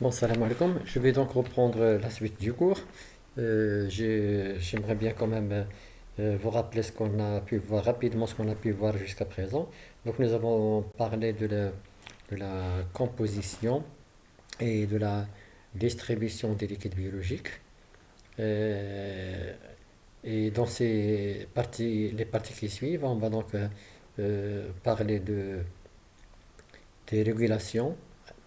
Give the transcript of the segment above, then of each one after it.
Bon, salam alaikum. Je vais donc reprendre la suite du cours. J'aimerais bien quand même vous rappeler ce qu'on a pu voir rapidement, ce qu'on a pu voir jusqu'à présent. Donc, nous avons parlé de la composition et de la distribution des liquides biologiques. Euh, et dans les parties qui suivent, on va donc parler des régulations.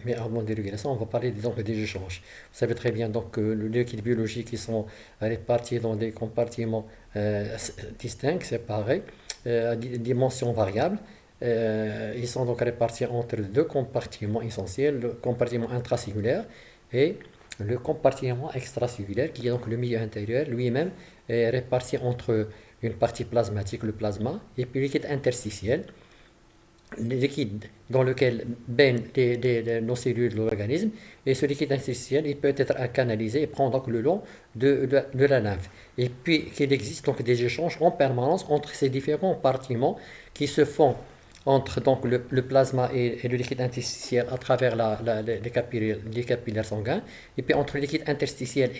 Mais avant des régulations, on va parler donc des échanges. Vous savez très bien donc que les liquides biologiques qui sont répartis dans des compartiments distincts, séparés, à dimensions variables. Ils sont donc répartis entre deux compartiments essentiels, le compartiment intracellulaire et le compartiment extracellulaire, qui est donc le milieu intérieur lui-même, est réparti entre une partie plasmatique, le plasma, et puis le liquide interstitiel, liquide dans lequel baignent nos cellules de l'organisme, et ce liquide interstitiel il peut être canalisé et prend donc le long de la lymphe. Et puis qu'il existe donc des échanges en permanence entre ces différents compartiments qui se font entre donc le plasma et le liquide interstitiel à travers les capillaires sanguins, et puis entre le liquide interstitiel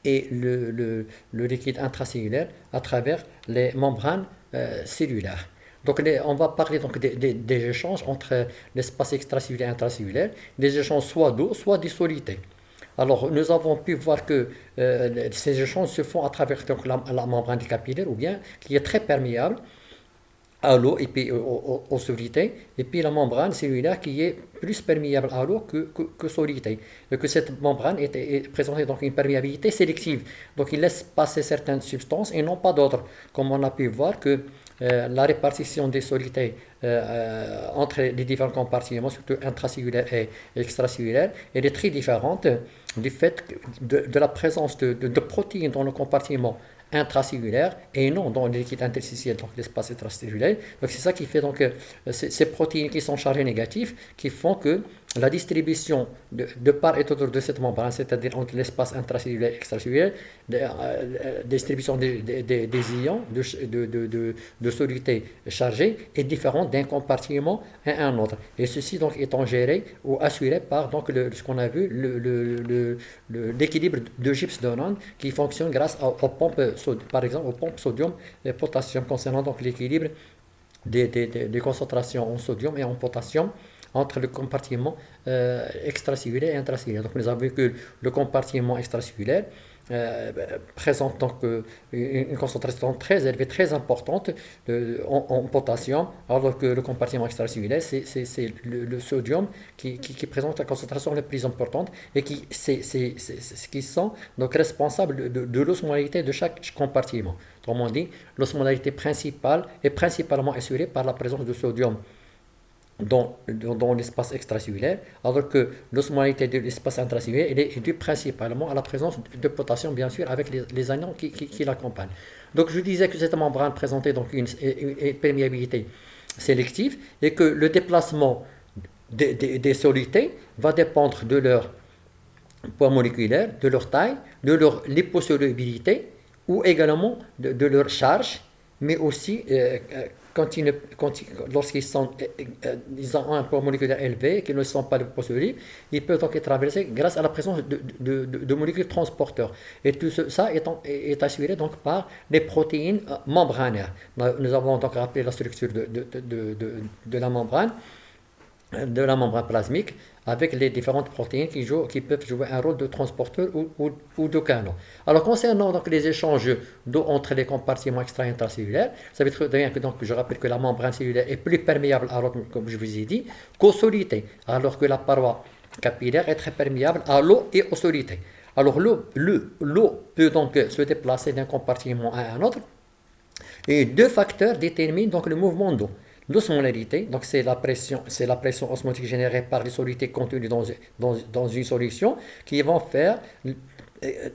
et le liquide intracellulaire à travers les membranes cellulaires. Donc on va parler donc des échanges entre l'espace extracellulaire et intracellulaire, des échanges soit d'eau, soit de soluté. Alors nous avons pu voir que ces échanges se font à travers donc, la membrane capillaire ou bien qui est très perméable à l'eau et puis aux solutés, et puis la membrane cellulaire qui est plus perméable à l'eau que solidité. Et que cette membrane est présentée donc une perméabilité sélective. Donc il laisse passer certaines substances et non pas d'autres. Comme on a pu voir que la répartition des solutés entre les différents compartiments, surtout intracellulaires et extracellulaires, elle est très différente du fait de la présence de protéines dans le compartiment intracellulaire et non dans le liquide interstitiel, donc l'espace intracellulaire. Donc c'est ça qui fait donc ces protéines qui sont chargées négatives qui font que la distribution de part et d'autre de cette membrane, c'est-à-dire entre l'espace intracellulaire et extracellulaire, distribution des ions de soluté chargés est différente d'un compartiment à un autre. Et ceci donc étant géré ou assuré par donc ce qu'on a vu, l'équilibre de Gibbs-Dunning qui fonctionne grâce aux pompes, par exemple aux pompes sodium et potassium concernant donc l'équilibre des concentrations en sodium et en potassium entre le compartiment extracellulaire et intracellulaire. Donc nous avons vu que le compartiment extracellulaire présente donc une concentration très élevée, très importante en potassium, alors que le compartiment extracellulaire, c'est le sodium qui présente la concentration la plus importante et c'est ce qui sont donc responsables de l'osmolarité de chaque compartiment. Autrement dit, l'osmolarité principale est principalement assurée par la présence de sodium dans l'espace extracellulaire, alors que l'osmolarité de l'espace intracellulaire est due principalement à la présence de potassium, bien sûr, avec les anions qui l'accompagnent. Donc je disais que cette membrane présentait donc une perméabilité sélective et que le déplacement des solutés va dépendre de leur poids moléculaire, de leur taille, de leur liposolubilité ou également de leur charge, mais aussi lorsqu'ils ils ont un poids moléculaire élevé et qu'ils ne sont pas liposolubles, ils peuvent donc être traversés grâce à la présence de molécules transporteurs. Et tout ça est assuré donc par des protéines membranaires. Nous avons donc rappelé la structure de la membrane plasmique avec les différentes protéines qui peuvent jouer un rôle de transporteur ou de canon. Alors concernant donc les échanges d'eau entre les compartiments extra- et intracellulaires, ça veut dire bien que donc, je rappelle que la membrane cellulaire est plus perméable à l'eau, comme je vous ai dit, qu'aux solutés, alors que la paroi capillaire est très perméable à l'eau et aux solutés. Alors l'eau peut donc se déplacer d'un compartiment à un autre et deux facteurs déterminent donc le mouvement d'eau. L'osmolarité, donc c'est la pression osmotique générée par les solutés contenues dans une solution qui vont faire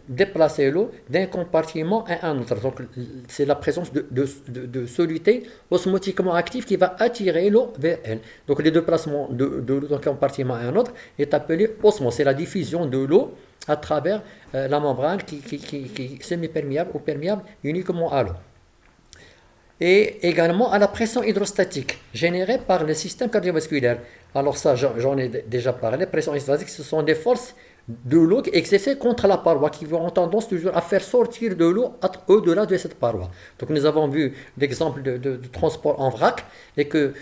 déplacer l'eau d'un compartiment à un autre. Donc c'est la présence de solutés osmotiquement actives qui va attirer l'eau vers elle. Donc le déplacement de l'eau d'un compartiment à un autre est appelé osmose. C'est la diffusion de l'eau à travers la membrane qui est semi-perméable ou perméable uniquement à l'eau. et également à la pression hydrostatique générée par le système cardiovasculaire. Alors ça, j'en ai déjà parlé. Pression hydrostatique, ce sont des forces de l'eau exercées contre la paroi qui vont tendance toujours à faire sortir de l'eau au-delà de cette paroi. Donc nous avons vu l'exemple de transport en vrac et que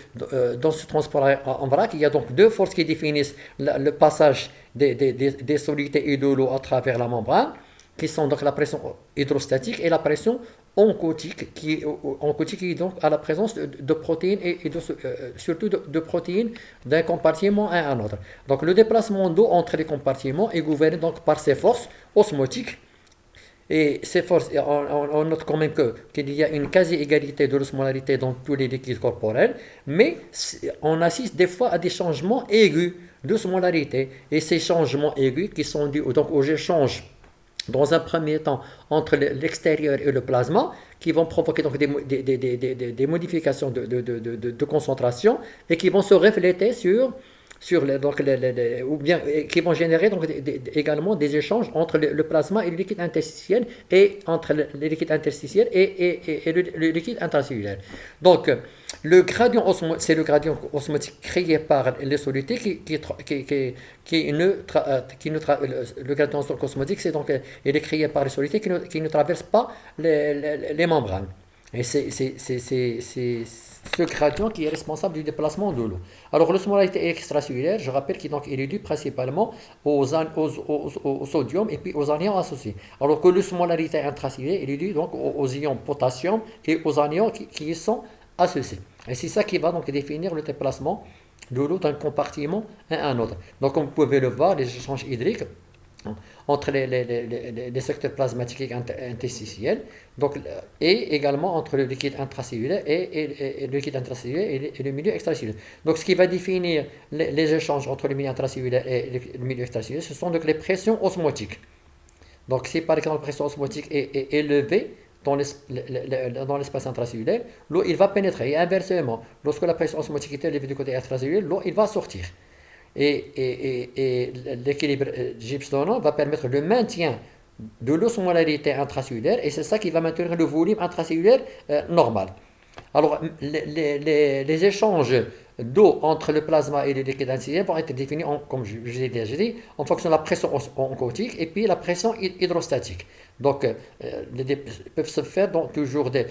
dans ce transport en vrac, il y a donc deux forces qui définissent le passage des solidités et de l'eau à travers la membrane, qui sont donc la pression hydrostatique et la pression oncotique qui est donc à la présence de protéines et surtout de protéines d'un compartiment à un autre. Donc le déplacement d'eau entre les compartiments est gouverné donc par ces forces osmotiques. Et ces forces, on note quand même qu'il y a une quasi-égalité de l'osmolarité dans tous les liquides corporels, mais on assiste des fois à des changements aigus d'osmolarité. Et ces changements aigus qui sont dus donc aux échanges dans un premier temps entre l'extérieur et le plasma, qui vont provoquer donc des modifications de concentration et qui vont se refléter ou bien qui vont générer donc également des échanges entre le plasma et le liquide interstitiel et entre le liquide interstitiel et le liquide intracellulaire. Donc c'est le gradient osmotique créé par les solutés le gradient osmotique, c'est donc il est créé par les solutés qui ne traversent pas les membranes. Et c'est ce gradient qui est responsable du déplacement de l'eau. Alors l'osmolarité extracellulaire, je rappelle qu'il est dû principalement au sodium et puis aux anions associés. Alors que l'osmolarité intracellulaire, il est dû donc aux ions potassium et aux anions qui y sont associés. Et c'est ça qui va donc définir le déplacement de l'eau d'un compartiment à un autre. Donc comme vous pouvez le voir, les échanges hydriques entre les secteurs plasmatiques et interstitiels, donc, et également entre le liquide intracellulaire et le liquide intracellulaire et le milieu extracellulaire. Donc ce qui va définir les échanges entre le milieu intracellulaire et le milieu extracellulaire, ce sont donc les pressions osmotiques. Donc si par exemple la pression osmotique est élevée dans l'espace intracellulaire, l'eau il va pénétrer. Et inversement, lorsque la pression osmotique est élevée du côté extracellulaire, l'eau il va sortir. Et l'équilibre Gibbs-Donnant va permettre le maintien de l'osmolarité intracellulaire et c'est ça qui va maintenir le volume intracellulaire normal. Alors, les échanges d'eau entre le plasma et le liquide interstitiel vont être définis, comme je l'ai déjà dit, en fonction de la pression oncotique et puis la pression hydrostatique. Donc, peuvent se faire donc toujours des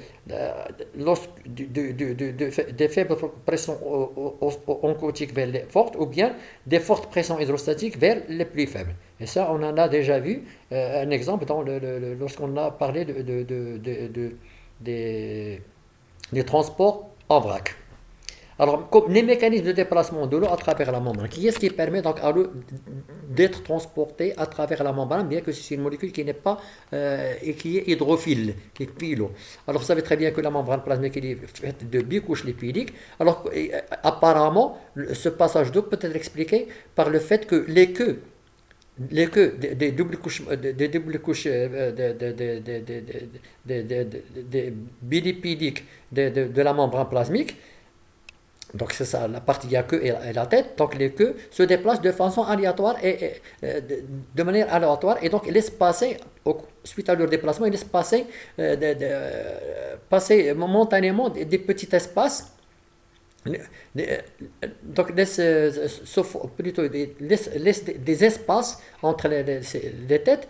faibles pressions oncotiques vers les fortes ou bien des fortes pressions hydrostatiques vers les plus faibles. Et ça, on en a déjà vu un exemple lorsqu'on a parlé des transports en vrac. Alors, comme les mécanismes de déplacement de l'eau à travers la membrane, qui est ce qui permet donc à l'eau d'être transportée à travers la membrane, bien que c'est une molécule qui n'est pas et qui est hydrophile, qui est philo. Alors, vous savez très bien que la membrane plasmique est faite de bicouches lipidiques. Alors, apparemment, ce passage d'eau peut être expliqué par le fait que les queues des doubles couches bilipidiques de la membrane plasmique. Donc c'est ça, la partie il y a queue et la tête. Donc les queues se déplacent de façon aléatoire et de manière aléatoire et donc laissent passer suite à leur déplacement, ils laissent passer momentanément des petits espaces. Donc laisse des espaces entre les têtes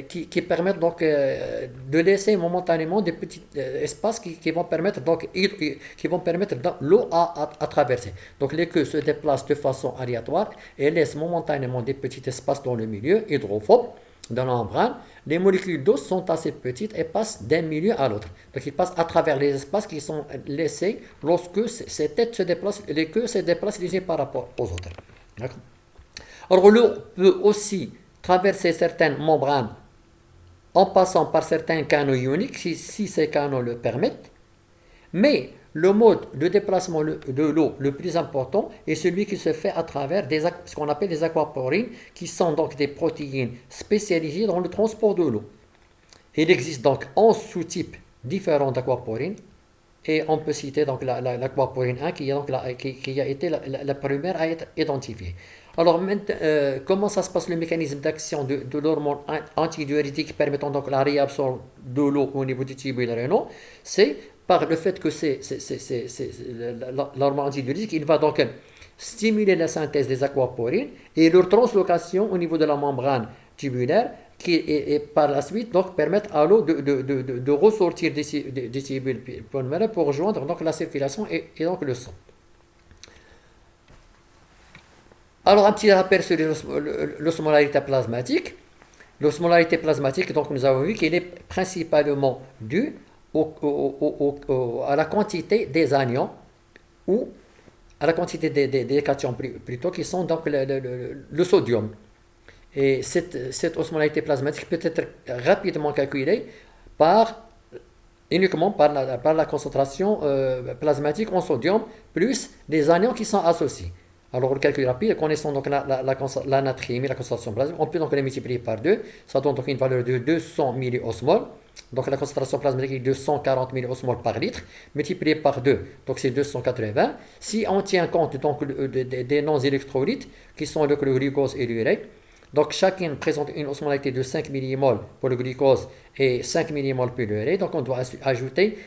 qui permettent donc de laisser momentanément des petits espaces qui vont permettre l'eau à traverser. Donc les queues se déplacent de façon aléatoire et laissent momentanément des petits espaces dans le milieu hydrophobe dans la membrane. Les molécules d'eau sont assez petites et passent d'un milieu à l'autre. Donc ils passent à travers les espaces qui sont laissés lorsque ces têtes se déplacent, les queues se déplacent les unes par rapport aux autres. D'accord. Alors l'eau peut aussi traverser certaines membranes en passant par certains canaux ioniques, si ces canaux le permettent, mais le mode de déplacement de l'eau le plus important est celui qui se fait à travers ce qu'on appelle les aquaporines, qui sont donc des protéines spécialisées dans le transport de l'eau. Il existe donc 11 sous-types différents d'aquaporines, et on peut citer donc l'aquaporine 1 qui a été la première à être identifiée. Alors, comment ça se passe le mécanisme d'action de l'hormone antidiurétique permettant donc la réabsorption de l'eau au niveau des tubules rénaux? C'est par le fait que l'hormone antidiurétique, il va donc stimuler la synthèse des aquaporines et leur translocation au niveau de la membrane tubulaire qui et par la suite donc permettre à l'eau de ressortir des tubules pulmonaires pour rejoindre donc la circulation et donc le sang. Alors un petit rappel sur l'osmolarité plasmatique. L'osmolarité plasmatique, donc nous avons vu qu'elle est principalement due à la quantité des anions ou à la quantité des cations plutôt qui sont donc le sodium. Et cette osmolarité plasmatique peut être rapidement calculée uniquement par la concentration plasmatique en sodium plus les anions qui sont associés. Alors, le calcul rapide, connaissant donc la natriémie, la concentration plasmatique, on peut donc les multiplier par 2. Ça donne donc une valeur de 200 milliosmoles. Donc, la concentration plasmatique est de 240 milliosmoles par litre, multiplié par 2. Donc, c'est 280. Si on tient compte donc des non-électrolytes, qui sont le glucose et l'urée, donc chacun présente une osmolarité de 5 millimoles pour le glucose et 5 millimoles pour l'urée. Donc, on doit ajouter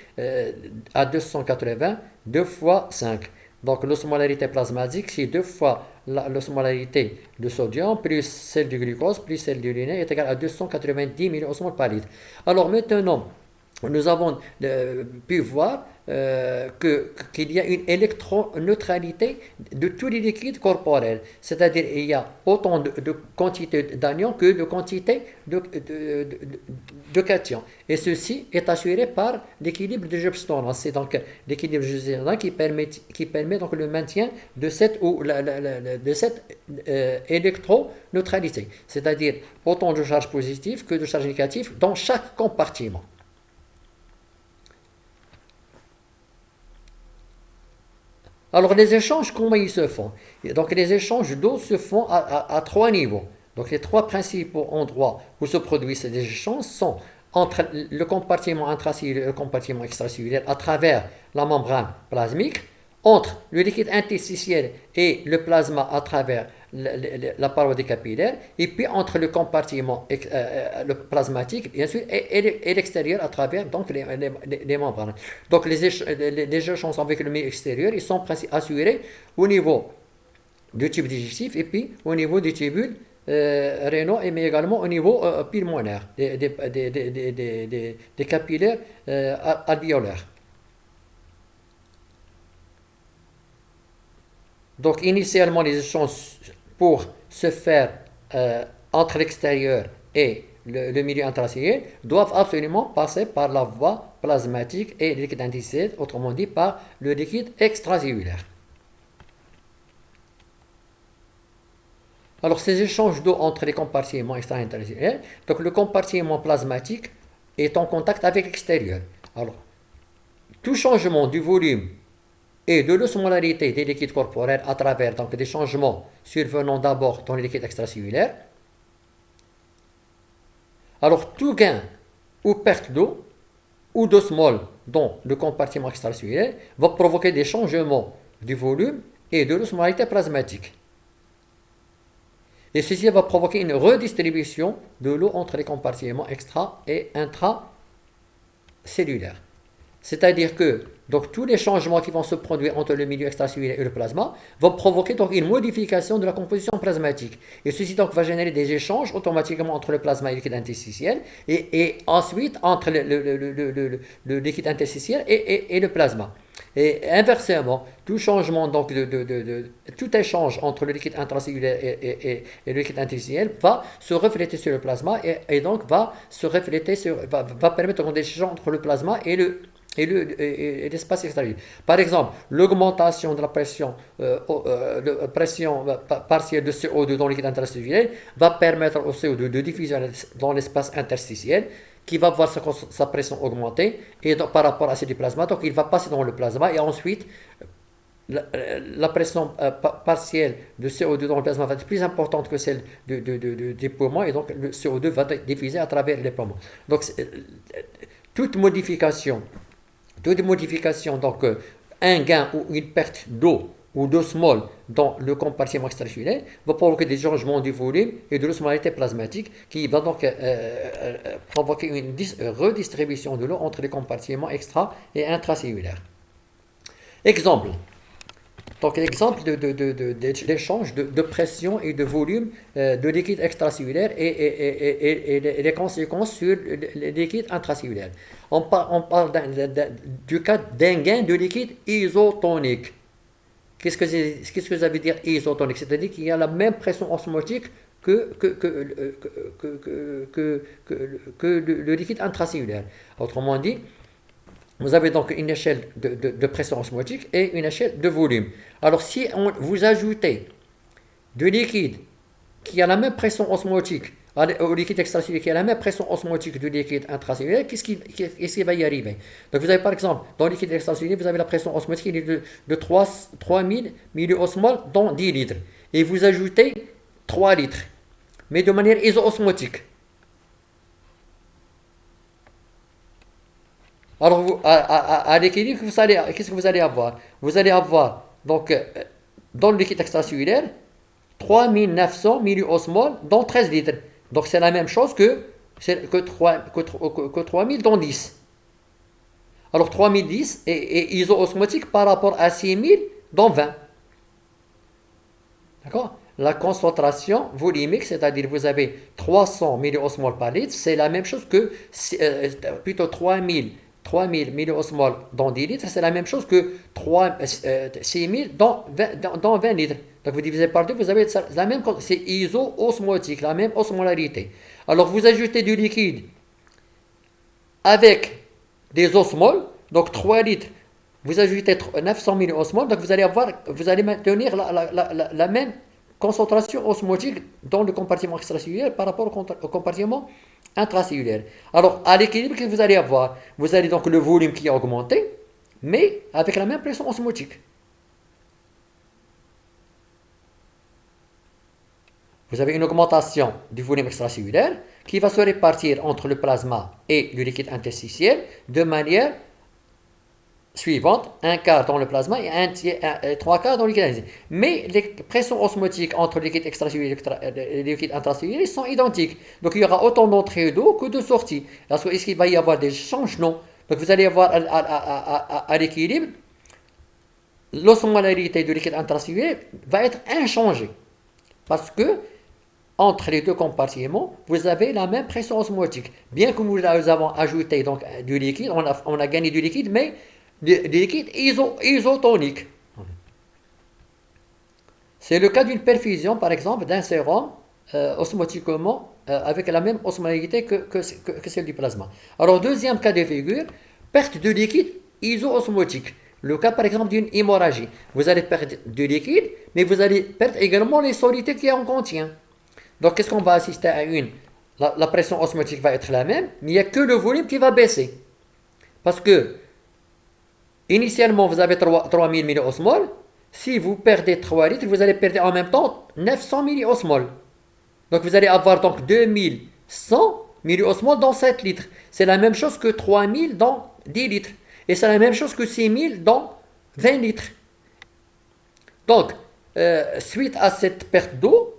à 280 2 fois 5. Donc l'osmolarité plasmatique, c'est 2 fois l'osmolarité de sodium plus celle du glucose plus celle de l'urée est égale à 290 milliosmoles par litre. Alors maintenant, nous avons pu voir qu'il y a une électroneutralité de tous les liquides corporels. C'est-à-dire qu'il y a autant de quantité d'anions que de quantité de cations. Et ceci est assuré par l'équilibre de Joule-Stonewall. C'est donc l'équilibre de Joule-Stonewall qui permet donc le maintien de cette électroneutralité. C'est-à-dire autant de charges positives que de charges négatives dans chaque compartiment. Alors les échanges, comment ils se font? Donc les échanges d'eau se font à 3 niveaux. Donc les 3 principaux endroits où se produisent ces échanges sont entre le compartiment intracellulaire et le compartiment extracellulaire à travers la membrane plasmique, entre le liquide interstitiel et le plasma à travers la paroi des capillaires, et puis entre le compartiment le plasmatique, bien sûr, et l'extérieur à travers donc les membranes. Donc les échanges avec le milieu extérieur, ils sont assurés au niveau du tube digestif et puis au niveau des tubules rénaux, mais également au niveau pulmonaire, des capillaires alvéolaires. Donc initialement, les échanges pour se faire entre l'extérieur et le milieu intracellulaire doivent absolument passer par la voie plasmatique et le liquide interstitiel, autrement dit par le liquide extracellulaire. Alors ces échanges d'eau entre les compartiments extra et intercellulaires, donc le compartiment plasmatique est en contact avec l'extérieur. Alors tout changement du volume et de l'osmolarité des liquides corporels à travers donc, des changements survenant d'abord dans les liquides extracellulaires. Alors tout gain ou perte d'eau ou d'osmole dans le compartiment extracellulaire va provoquer des changements du volume et de l'osmolarité plasmatique. Et ceci va provoquer une redistribution de l'eau entre les compartiments extra et intracellulaires. C'est-à-dire que donc, tous les changements qui vont se produire entre le milieu extracellulaire et le plasma vont provoquer donc, une modification de la composition plasmatique. Et ceci donc, va générer des échanges automatiquement entre le plasma et le liquide interstitiel et ensuite entre le liquide interstitiel et le plasma. Et inversement, tout changement, donc, tout échange entre le liquide intracellulaire et le liquide interstitiel va se refléter sur le plasma et donc va permettre des échanges entre le plasma et l'espace extérieur. Par exemple, l'augmentation de la pression partielle de CO2 dans le liquide interstitiel va permettre au CO2 de diffuser dans l'espace interstitiel, qui va voir sa pression augmenter et donc, par rapport à celle du plasma, donc il va passer dans le plasma et ensuite la pression partielle de CO2 dans le plasma va être plus importante que celle des poumons et donc le CO2 va être diffusé à travers les poumons. Donc toute modification, donc un gain ou une perte d'eau ou d'osmol dans le compartiment extracellulaire va provoquer des changements du volume et de l'osmolarité plasmatique qui va donc provoquer une redistribution de l'eau entre les compartiments extra et intracellulaires. Exemple. Donc, l'exemple d'échange de pression et de volume de liquide extracellulaire et les conséquences sur les liquides intracellulaires. On parle du cas d'un gain de liquide isotonique. Qu'est-ce que ça veut dire isotonique? C'est-à-dire qu'il y a la même pression osmotique que le liquide intracellulaire. Autrement dit, vous avez donc une échelle de pression osmotique et une échelle de volume. Alors, si vous ajoutez du liquide qui a la même pression osmotique au liquide extracellulaire qui a la même pression osmotique du liquide intracellulaire, qu'est-ce qui va y arriver? Donc, vous avez par exemple, dans le liquide extracellulaire, vous avez la pression osmotique de 3000 milliosmoles dans 10 litres. Et vous ajoutez 3 litres, mais de manière iso-osmotique. Alors, à l'équilibre, qu'est-ce que vous allez avoir? Vous allez avoir, donc, dans le liquide extracellulaire, 3900 milliosmoles dans 13 litres. Donc, c'est la même chose que 3000 dans 10. Alors, 3010 est iso-osmotique par rapport à 6000 dans 20. D'accord? La concentration volumique, c'est-à-dire vous avez 300 milliosmoles par litre, c'est la même chose que, plutôt 3000 milliosmoles dans 10 litres, c'est la même chose que 6000 dans 20 litres. Donc vous divisez par deux, vous avez la même, c'est iso-osmotique, la même osmolarité. Alors vous ajoutez du liquide avec des osmoles, donc 3 litres, vous ajoutez 900 milliosmoles, donc vous allez maintenir la même concentration osmotique dans le compartiment extracellulaire par rapport au compartiment intracellulaire. Alors, à l'équilibre que vous allez avoir, vous avez donc le volume qui a augmenté, mais avec la même pression osmotique. Vous avez une augmentation du volume extracellulaire qui va se répartir entre le plasma et le liquide interstitiel de manière suivante, un quart dans le plasma et trois quarts dans le liquide interstitiel. Mais les pressions osmotiques entre le liquide extracellulaire et le liquide intracellulaire sont identiques. Donc il y aura autant d'entrées d'eau que de sorties. Est-ce qu'il va y avoir des changements? Donc vous allez avoir à l'équilibre, l'osmolarité du liquide intracellulaire va être inchangée. Parce que entre les deux compartiments, vous avez la même pression osmotique. Bien que nous avons ajouté donc, du liquide, on a gagné du liquide, mais du liquide isotonique. C'est le cas d'une perfusion, par exemple, d'un sérum osmotiquement avec la même osmolarité que celle du plasma. Alors, deuxième cas de figure, perte de liquide iso-osmotique. Le cas, par exemple, d'une hémorragie. Vous allez perdre du liquide, mais vous allez perdre également les solutés qui en contient. Donc, qu'est-ce qu'on va assister à la pression osmotique va être la même, mais il n'y a que le volume qui va baisser. Parce que, initialement, vous avez 3000 milliosmoles. Si vous perdez 3 litres, vous allez perdre en même temps 900 milliosmoles. Donc, vous allez avoir donc 2100 milliosmoles dans 7 litres. C'est la même chose que 3000 dans 10 litres. Et c'est la même chose que 6000 dans 20 litres. Donc, suite à cette perte d'eau,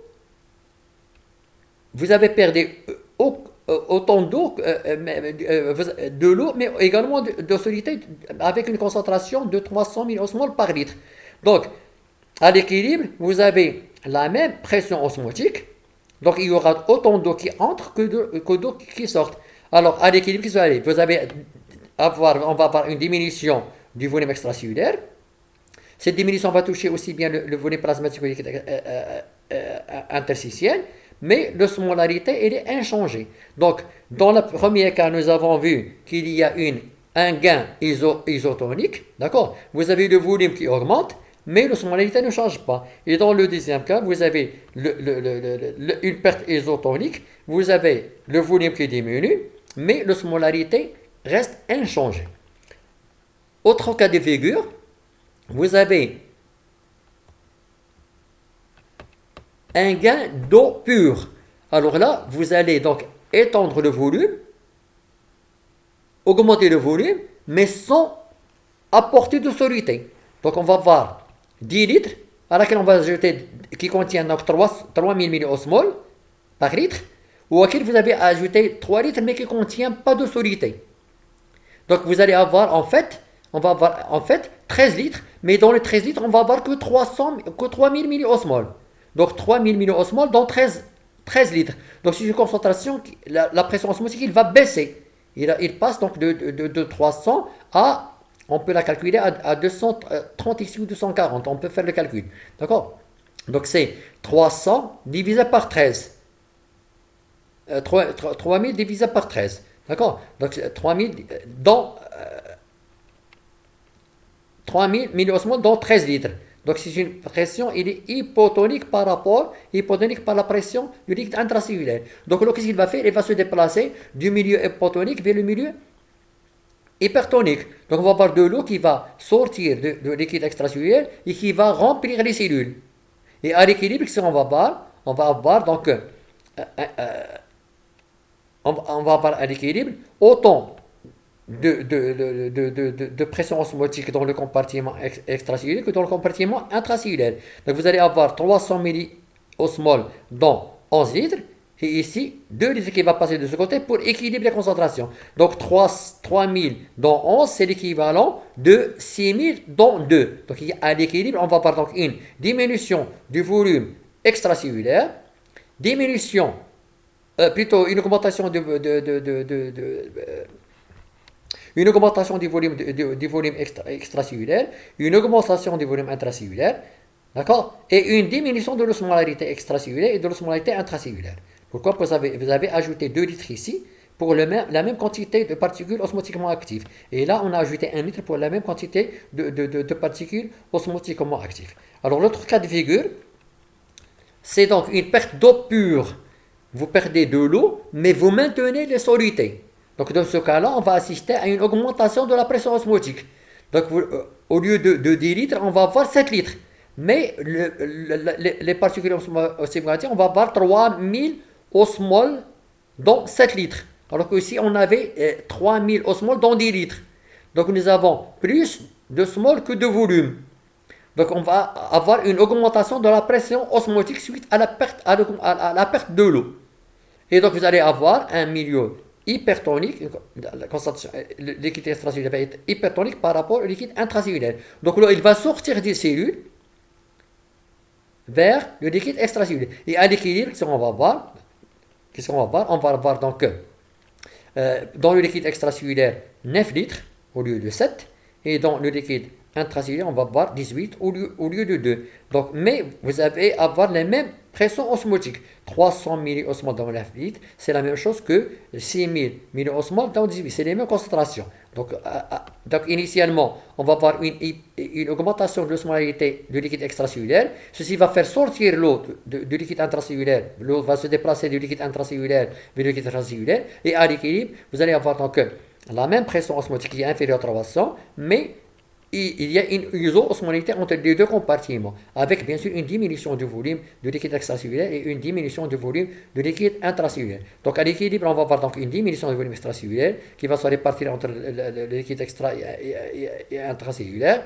vous avez perdu autant d'eau, de l'eau, mais également de solidité avec une concentration de 300 milliosmoles par litre. Donc, à l'équilibre, vous avez la même pression osmotique. Donc, il y aura autant d'eau qui entre que d'eau qui sort. Alors, à l'équilibre, on va avoir une diminution du volume extracellulaire. Cette diminution va toucher aussi bien le volume plasmatique interstitiel, mais l'osmolarité, elle est inchangée. Donc, dans le premier cas, nous avons vu qu'il y a un gain isotonique, d'accord? Vous avez le volume qui augmente, mais l'osmolarité ne change pas. Et dans le deuxième cas, vous avez une perte isotonique, vous avez le volume qui diminue, mais l'osmolarité reste inchangée. Autre cas de figure, vous avez un gain d'eau pure. Alors là, vous allez donc étendre le volume, augmenter le volume, mais sans apporter de soluté. Donc on va voir 10 litres, à laquelle on va ajouter, qui contient donc 3000 milliosmoles par litre, ou à laquelle vous avez ajouté 3 litres, mais qui ne contient pas de soluté. Donc vous allez avoir on va avoir en fait 13 litres, mais dans les 13 litres, on va avoir que 3000 milliosmoles. Donc 3000 milliosmoles dans 13 litres. Donc c'est une concentration, la pression osmotique, il va baisser. Il passe donc de 300 à, on peut la calculer à 230 ici ou 240. On peut faire le calcul. D'accord? Donc c'est 300 divisé par 13. 3000 divisé par 13. D'accord? Donc 3000 dans 3000 milliosmoles dans 13 litres. Donc c'est une pression, il est hypotonique par la pression du liquide intracellulaire. Donc qu'est-ce qu'il va faire? Il va se déplacer du milieu hypotonique vers le milieu hypertonique. Donc on va avoir de l'eau qui va sortir de liquide extracellulaire et qui va remplir les cellules. Et à l'équilibre, qu'est-ce qu'on va avoir? On va avoir donc on va avoir à l'équilibre autant de pression osmotique dans le compartiment extracellulaire que dans le compartiment intracellulaire. Donc vous allez avoir 300 milliosmoles dans 11 litres, et ici 2 litres qui va passer de ce côté pour équilibrer les concentrations. Donc 3000 dans 11, c'est l'équivalent de 6000 dans 2. Donc à l'équilibre, on va avoir donc une diminution du volume extracellulaire, diminution, plutôt une augmentation une augmentation du volume extracellulaire, une augmentation du volume intracellulaire, d'accord? Et une diminution de l'osmolarité extracellulaire et de l'osmolarité intracellulaire. Pourquoi? Vous avez ajouté 2 litres ici pour la même quantité de particules osmotiquement actives. Et là, on a ajouté 1 litre pour la même quantité de particules osmotiquement actives. Alors, l'autre cas de figure, c'est donc une perte d'eau pure. Vous perdez de l'eau, mais vous maintenez les solutés. Donc dans ce cas-là, on va assister à une augmentation de la pression osmotique. Donc au lieu de 10 litres, on va avoir 7 litres. Mais les particules osmotiques, on va avoir 3000 osmoles dans 7 litres. Alors qu'ici, on avait 3000 osmoles dans 10 litres. Donc nous avons plus de osmoles que de volume. Donc on va avoir une augmentation de la pression osmotique suite à la perte de l'eau. Et donc vous allez avoir un milieu hypertonique, le liquide extracellulaire va être hypertonique par rapport au liquide intracellulaire. Donc là, il va sortir des cellules vers le liquide extracellulaire. Et à l'équilibre, qu'est-ce qu'on va voir? On va avoir donc dans le liquide extracellulaire 9 litres au lieu de 7, et dans le liquide intracellulaire, on va avoir 18 au lieu de 2. Donc, mais vous allez avoir les mêmes pressions osmotiques. 300 milliosmoles dans 9 litres, c'est la même chose que 6000 milliosmoles dans 18. C'est les mêmes concentrations. Donc initialement, on va avoir une augmentation de l'osmolarité du liquide extracellulaire. Ceci va faire sortir l'eau du liquide intracellulaire. L'eau va se déplacer du liquide intracellulaire vers le liquide intracellulaire. Et à l'équilibre, vous allez avoir donc la même pression osmotique qui est inférieure à 300, mais il y a une iso-osmolarité entre les deux compartiments, avec bien sûr une diminution du volume de liquide extracellulaire et une diminution du volume de liquide intracellulaire. Donc à l'équilibre, on va avoir donc une diminution du volume extracellulaire qui va se répartir entre le liquide extra et intracellulaire.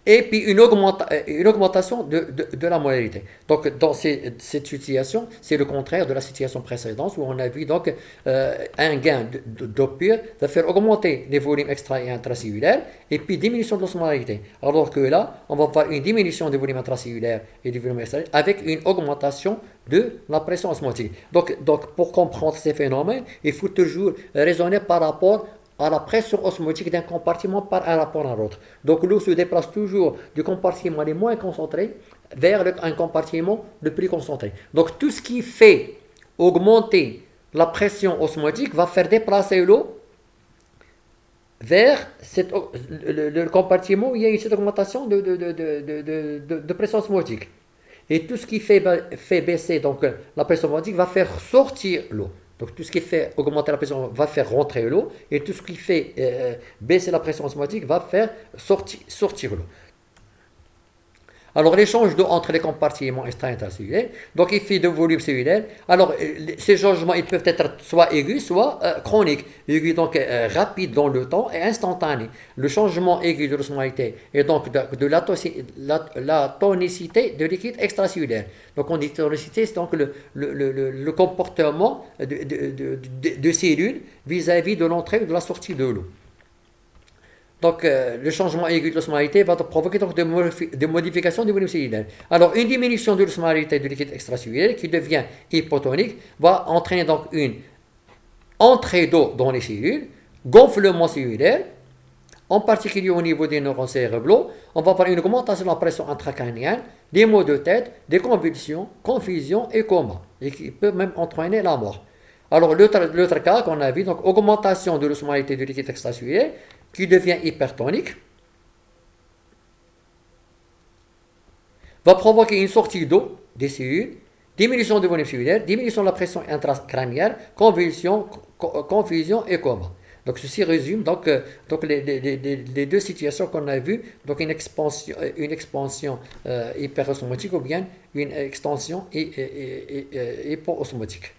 Et puis une augmentation de la molarité. Donc dans cette situation, c'est le contraire de la situation précédente où on a vu donc un gain d'eau pure va faire augmenter les volumes extra et intracellulaires et puis diminution de l'osmolarité. Alors que là, on va avoir une diminution du volume intracellulaire et du volume extracellulaire avec une augmentation de la pression osmotique. Donc pour comprendre ces phénomènes, il faut toujours raisonner par rapport à la pression osmotique d'un compartiment par rapport à l'autre. Donc l'eau se déplace toujours du compartiment les moins concentrés vers un compartiment le plus concentré. Donc tout ce qui fait augmenter la pression osmotique va faire déplacer l'eau vers le compartiment où il y a une cette augmentation de pression osmotique. Et tout ce qui fait baisser donc, la pression osmotique va faire sortir l'eau. Donc tout ce qui fait augmenter la pression va faire rentrer l'eau, et tout ce qui fait baisser la pression osmotique va faire sortir l'eau. Alors, l'échange d'eau entre les compartiments extra et intracellulaires, donc il fait de volume cellulaire. Alors, ces changements, ils peuvent être soit aigus, soit chroniques. Aigus, donc rapide dans le temps et instantané. Le changement aigu de l'osmolalité et donc de la tonicité de liquide extracellulaire. Donc, on dit tonicité, c'est donc le comportement de cellules vis-à-vis de l'entrée ou de la sortie de l'eau. Donc, le changement aigu de l'osmolalité va provoquer donc des modifications du volume cellulaire. Alors, une diminution de l'osmolalité du liquide extracellulaire qui devient hypotonique va entraîner donc une entrée d'eau dans les cellules, gonflement cellulaire, en particulier au niveau des neurones cérébraux. On va avoir une augmentation de la pression intracrânienne, des maux de tête, des convulsions, confusion et coma, et qui peut même entraîner la mort. Alors, l'autre cas qu'on a vu, donc augmentation de l'osmolalité du liquide extracellulaire, qui devient hypertonique, va provoquer une sortie d'eau des cellules, diminution du volume cellulaire, diminution de la pression intracrânienne, convulsion, confusion et coma. Donc ceci résume donc les deux situations qu'on a vues, donc une expansion hyperosmotique ou bien une extension hypoosmotique.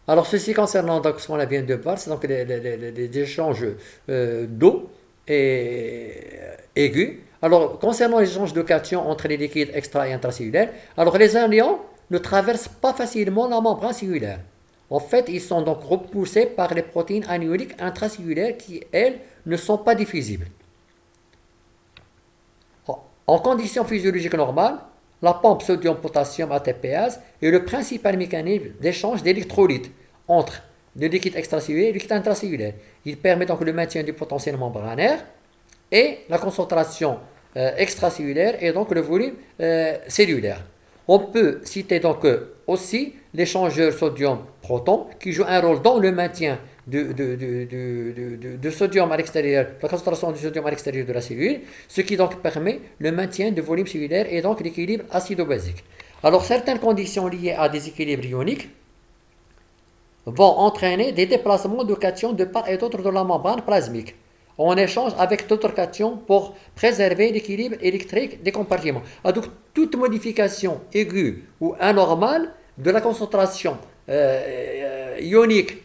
Alors, ceci concernant donc, ce qu'on vient de voir, c'est donc les échanges d'eau aigus. Alors, concernant les échanges de cations entre les liquides extra et intracellulaires, alors les anions ne traversent pas facilement la membrane cellulaire. En fait, ils sont donc repoussés par les protéines anioniques intracellulaires qui, elles, ne sont pas diffusibles. En conditions physiologiques normales, la pompe sodium-potassium ATPase est le principal mécanisme d'échange d'électrolytes entre le liquide extracellulaire et le liquide intracellulaire. Il permet donc le maintien du potentiel membranaire et la concentration extracellulaire et donc le volume cellulaire. On peut citer donc aussi l'échangeur sodium-proton qui joue un rôle dans le maintien de sodium à l'extérieur, la concentration du sodium à l'extérieur de la cellule, ce qui donc permet le maintien de volume cellulaire et donc l'équilibre acido-basique. Alors certaines conditions liées à des équilibres ioniques vont entraîner des déplacements de cations de part et d'autre de la membrane plasmique, en échange avec d'autres cations pour préserver l'équilibre électrique des compartiments. Donc toute modification aiguë ou anormale de la concentration ionique,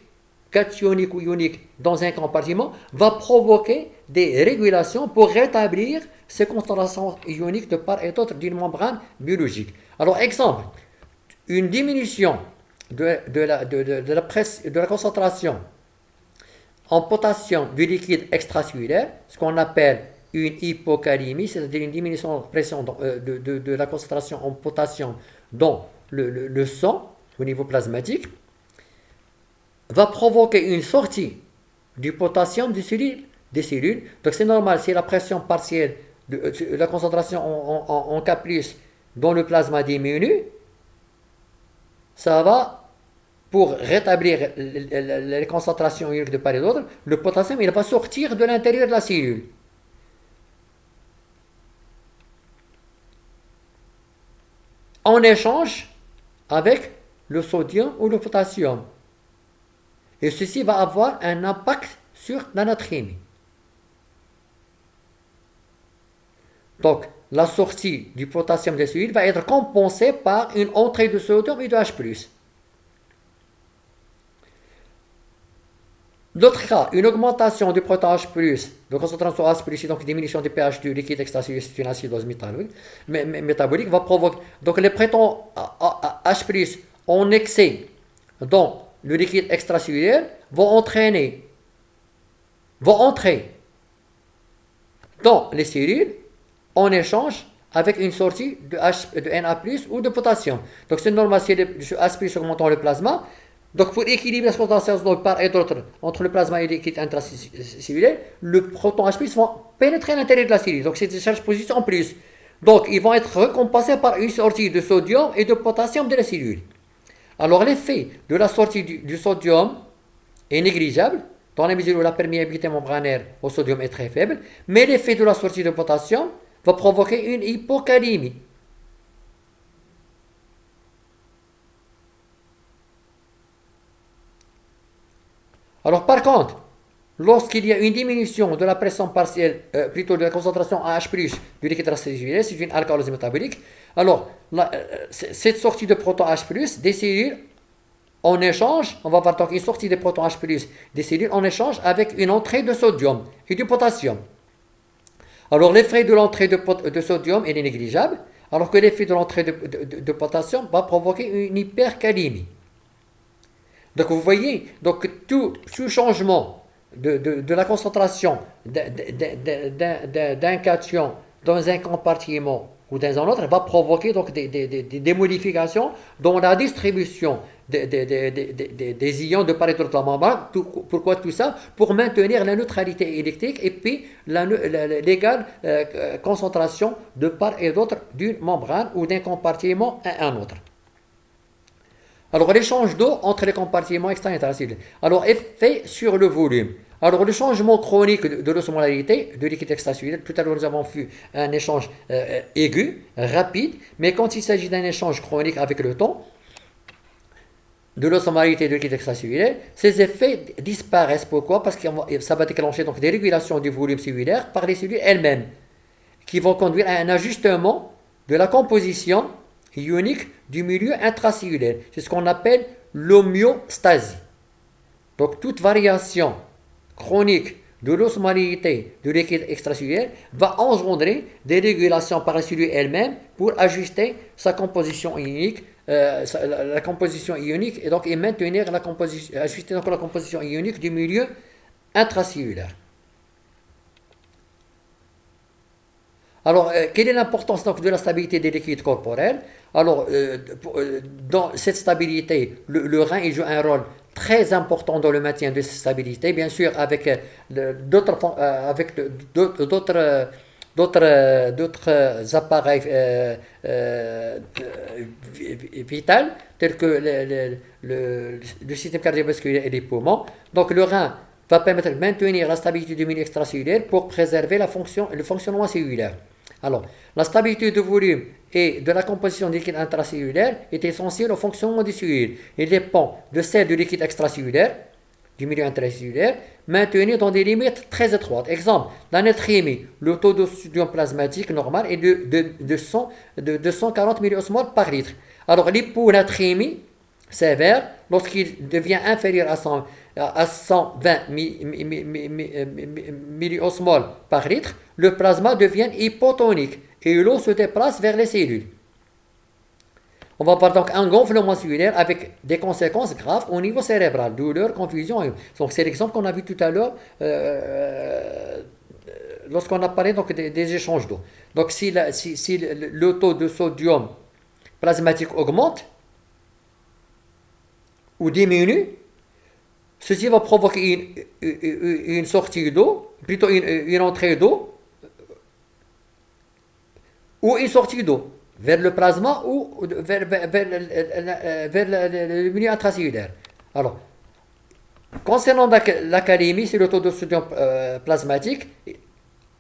cationique ou ionique dans un compartiment va provoquer des régulations pour rétablir ces concentrations ioniques de part et d'autre d'une membrane biologique. Alors exemple, une diminution de la concentration en potassium du liquide extracellulaire, ce qu'on appelle une hypocalémie, c'est-à-dire une diminution de pression de la concentration en potassium dans le sang au niveau plasmatique, va provoquer une sortie du potassium des cellules. Donc c'est normal, si la pression partielle, la concentration en K+, dans le plasma diminue, ça va, pour rétablir les concentrations ioniques de part et d'autre, le potassium il va sortir de l'intérieur de la cellule. En échange avec le sodium ou le potassium. Et ceci va avoir un impact sur la natrémie. Donc, la sortie du potassium des cellules va être compensée par une entrée de sodium et de H+. D'autres cas, une augmentation du proton H+, de concentration H+, et donc diminution du pH du liquide extracellulaire, c'est une acidose métabolique, va provoquer. Donc les protons H+, en excès dans le liquide extracellulaire vont entrer dans les cellules en échange avec une sortie de Na+, ou de potassium. Donc c'est normal si le H+ augmente dans le plasma. Donc pour équilibrer la concentration de part et d'autre entre le plasma et le liquide intracellulaire, le proton H+ vont pénétrer à l'intérieur de la cellule. Donc c'est des charges positives en plus. Donc ils vont être récompensés par une sortie de sodium et de potassium de la cellule. Alors l'effet de la sortie du sodium est négligeable, dans la mesure où la perméabilité membranaire au sodium est très faible, mais l'effet de la sortie de potassium va provoquer une hypocalémie. Alors par contre, Lorsqu'il y a une diminution de la pression partielle, plutôt de la concentration H+, du liquide extracellulaire, c'est une alcalolyse métabolique. Alors, cette sortie de proton H+, des cellules, en échange, on va voir donc une sortie de proton H+, des cellules en échange avec une entrée de sodium et du potassium. Alors, l'effet de l'entrée de sodium est négligeable, alors que l'effet de l'entrée de potassium va provoquer une hypercalémie. Donc, vous voyez, donc, tout changement de la concentration d'un cation dans un compartiment ou dans un autre va provoquer donc des modifications dans la distribution des ions de part et d'autre de la membrane. Pourquoi tout ça? Pour maintenir la neutralité électrique et puis l'égale concentration de part et d'autre d'une membrane ou d'un compartiment à un autre. Alors, l'échange d'eau entre les compartiments externes et intracellulaires. Alors, effet sur le volume. Alors, le changement chronique de l'osmolarité de liquide extracellulaire, tout à l'heure nous avons vu un échange aigu, rapide, mais quand il s'agit d'un échange chronique avec le temps, de l'osmolarité de liquide extracellulaire, ces effets disparaissent. Pourquoi? Parce que ça va déclencher donc des régulations du volume cellulaire par les cellules elles-mêmes, qui vont conduire à un ajustement de la composition ionique du milieu intracellulaire. C'est ce qu'on appelle l'homéostasie. Donc toute variation chronique de l'osmolarité de liquide extracellulaire va engendrer des régulations par la cellule elle-même pour ajuster sa composition ionique, la composition ionique et maintenir ajuster donc la composition ionique du milieu intracellulaire. Alors, quelle est l'importance donc de la stabilité des liquides corporels? Alors, dans cette stabilité, le rein il joue un rôle très important dans le maintien de cette stabilité, bien sûr avec d'autres appareils vitaux tels que le système cardiovasculaire et les poumons. Donc, le rein va permettre de maintenir la stabilité du milieu extracellulaire pour préserver le fonctionnement cellulaire. Alors, la stabilité de volume et de la composition du liquide intracellulaire est essentielle au fonctionnement des cellules. Il dépend de celle du liquide extracellulaire, du milieu intracellulaire, maintenu dans des limites très étroites. Exemple, la natrémie, le taux de sodium plasmatique normal est de 140 milliosmoles par litre. Alors, l'hyponatrémie sévère, lorsqu'il devient inférieur à 120 milliosmoles par litre, le plasma devient hypotonique et l'eau se déplace vers les cellules. On va voir donc un gonflement cellulaire avec des conséquences graves au niveau cérébral, douleur, confusion. Donc c'est l'exemple qu'on a vu tout à l'heure lorsqu'on a parlé donc des échanges d'eau. Donc si le taux de sodium plasmatique augmente ou diminue, ceci va provoquer une sortie d'eau, plutôt une entrée d'eau, ou une sortie d'eau vers le plasma ou vers le milieu intracellulaire. Alors, concernant l'acalémie, c'est le taux de sodium plasmatique.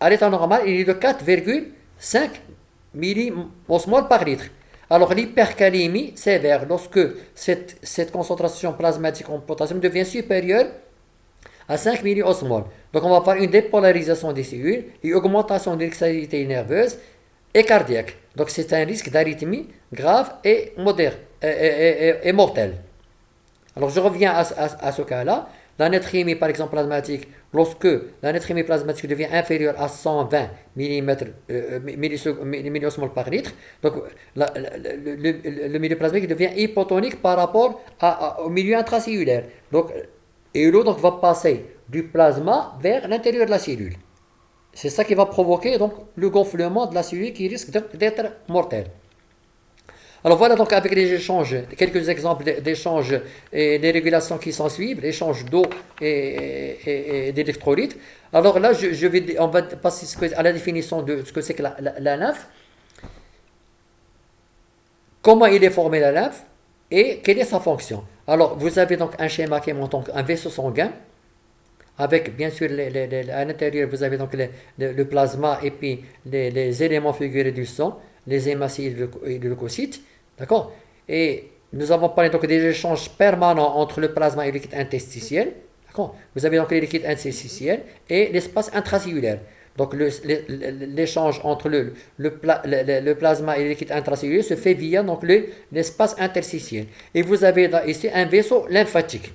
À l'état normal, il est de 4,5 millimosmoles par litre. Alors, l'hypercalémie sévère, lorsque cette concentration plasmatique en potassium devient supérieure à 5 milliosmoles. Donc, on va avoir une dépolarisation des cellules et augmentation de l'excitabilité nerveuse et cardiaque. Donc, c'est un risque d'arythmie grave et mortel. Alors, je reviens à ce cas-là. La natrémie, par exemple, plasmatique, lorsque la natrémie plasmatique devient inférieure à 120 milliosmoles par litre, donc le milieu plasmatique devient hypotonique par rapport au milieu intracellulaire. Donc, et l'eau va passer du plasma vers l'intérieur de la cellule. C'est ça qui va provoquer donc le gonflement de la cellule qui risque d'être mortel. Alors voilà donc avec les échanges, quelques exemples d'échanges et des régulations qui s'en suivent, l'échange d'eau et d'électrolytes. Alors là, on va passer à la définition de ce que c'est que la lymphe. Comment il est formé la lymphe et quelle est sa fonction. Alors vous avez donc un schéma qui montre un vaisseau sanguin avec bien sûr à l'intérieur vous avez donc le plasma et puis les éléments figurés du sang, les hématies et le leucocytes. D'accord? Et nous avons parlé donc des échanges permanents entre le plasma et le liquide interstitiel. D'accord. Vous avez donc les liquides interstitiels et l'espace intracellulaire. Donc l'échange entre le plasma et le liquide intracellulaire se fait via donc l'espace interstitiel. Et vous avez là, ici un vaisseau lymphatique,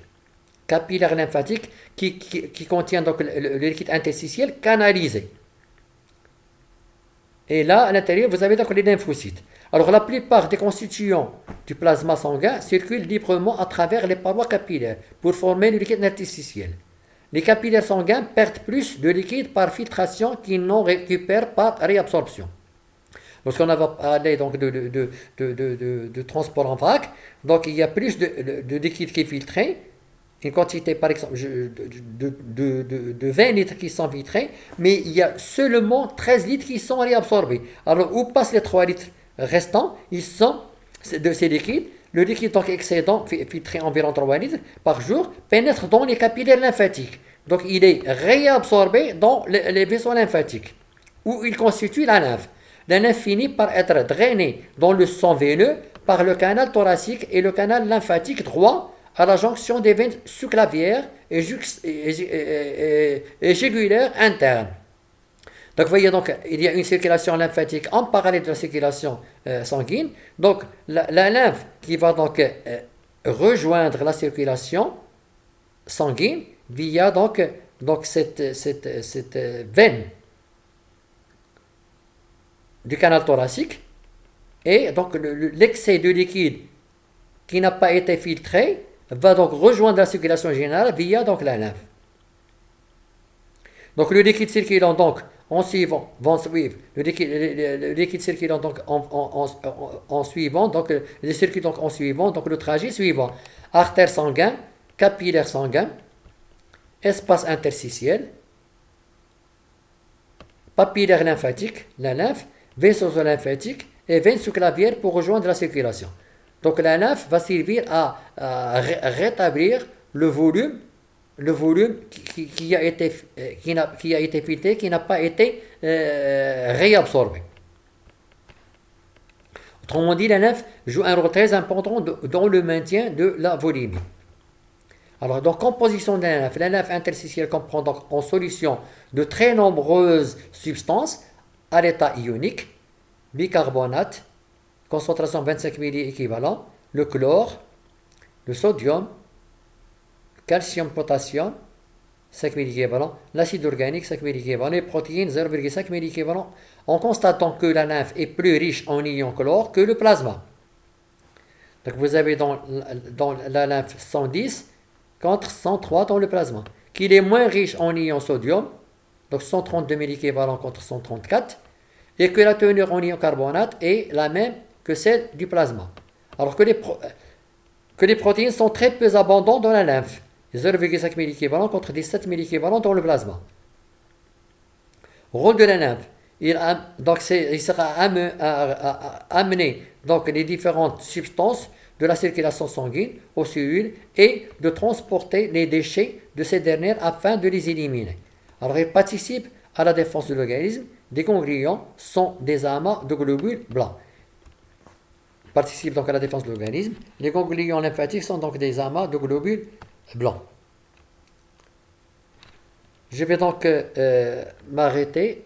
capillaire lymphatique, qui contient donc le liquide interstitiel canalisé. Et là, à l'intérieur, vous avez donc les lymphocytes. Alors, la plupart des constituants du plasma sanguin circulent librement à travers les parois capillaires pour former le liquide interstitiel. Les capillaires sanguins perdent plus de liquide par filtration qu'ils n'en récupèrent par réabsorption. Lorsqu'on va parler donc de transport en vrac, donc il y a plus de liquide qui est filtré, une quantité par exemple de 20 litres qui sont filtrés, mais il y a seulement 13 litres qui sont réabsorbés. Alors où passent les 3 litres restants? Ils sont de ces liquides. Le liquide donc excédent, filtré environ 3 litres par jour, pénètre dans les capillaires lymphatiques. Donc il est réabsorbé dans les vaisseaux lymphatiques, où il constitue la lymphe. La lymphe finit par être drainée dans le sang veineux par le canal thoracique et le canal lymphatique droit à la jonction des veines sous-clavières et jugulaires internes. Donc vous voyez, donc, il y a une circulation lymphatique en parallèle de la circulation sanguine. Donc la lymphe qui va donc rejoindre la circulation sanguine via donc cette veine du canal thoracique, et donc l'excès de liquide qui n'a pas été filtré va donc rejoindre la circulation générale via donc la lymphe. Donc le liquide circulant donc en suivant vont suivre le liquide circulant donc en suivant donc les circuits donc en suivant donc le trajet suivant: artère sanguin, capillaire sanguin, espace interstitiel, papillaire lymphatique, la lymphe, vaisseaux lymphatiques et veines sous-clavières pour rejoindre la circulation. Donc la lymphe va servir à rétablir le volume qui a été filtré, qui n'a pas été réabsorbé. Autrement dit, la lymphe joue un rôle très important dans le maintien de la volémie. Alors, donc, composition de la lymphe interstitielle comprend donc en solution de très nombreuses substances à l'état ionique: bicarbonate, concentration 25 milli équivalent, le chlore, le sodium, calcium, potassium, 5 milli équivalent, l'acide organique, 5 milli équivalent, les protéines, 0,5 milli équivalent, en constatant que la lymphe est plus riche en ion chlore que le plasma. Donc, vous avez dans la lymphe 110 contre 103 dans le plasma, qu'il est moins riche en ion sodium, donc 132 milli équivalent contre 134, et que la teneur en ion carbonate est la même que celle du plasma. Alors que les protéines sont très peu abondantes dans la lymphe, 0,5 milli équivalent contre 17 milli équivalent dans le plasma. Rôle de la lymphe: il sera amené donc les différentes substances de la circulation sanguine aux cellules et de transporter les déchets de ces dernières afin de les éliminer. Alors il participe à la défense de l'organisme. Des ganglions sont des amas de globules blancs. Participent donc à la défense de l'organisme. Les ganglions lymphatiques sont donc des amas de globules blancs. Je vais donc m'arrêter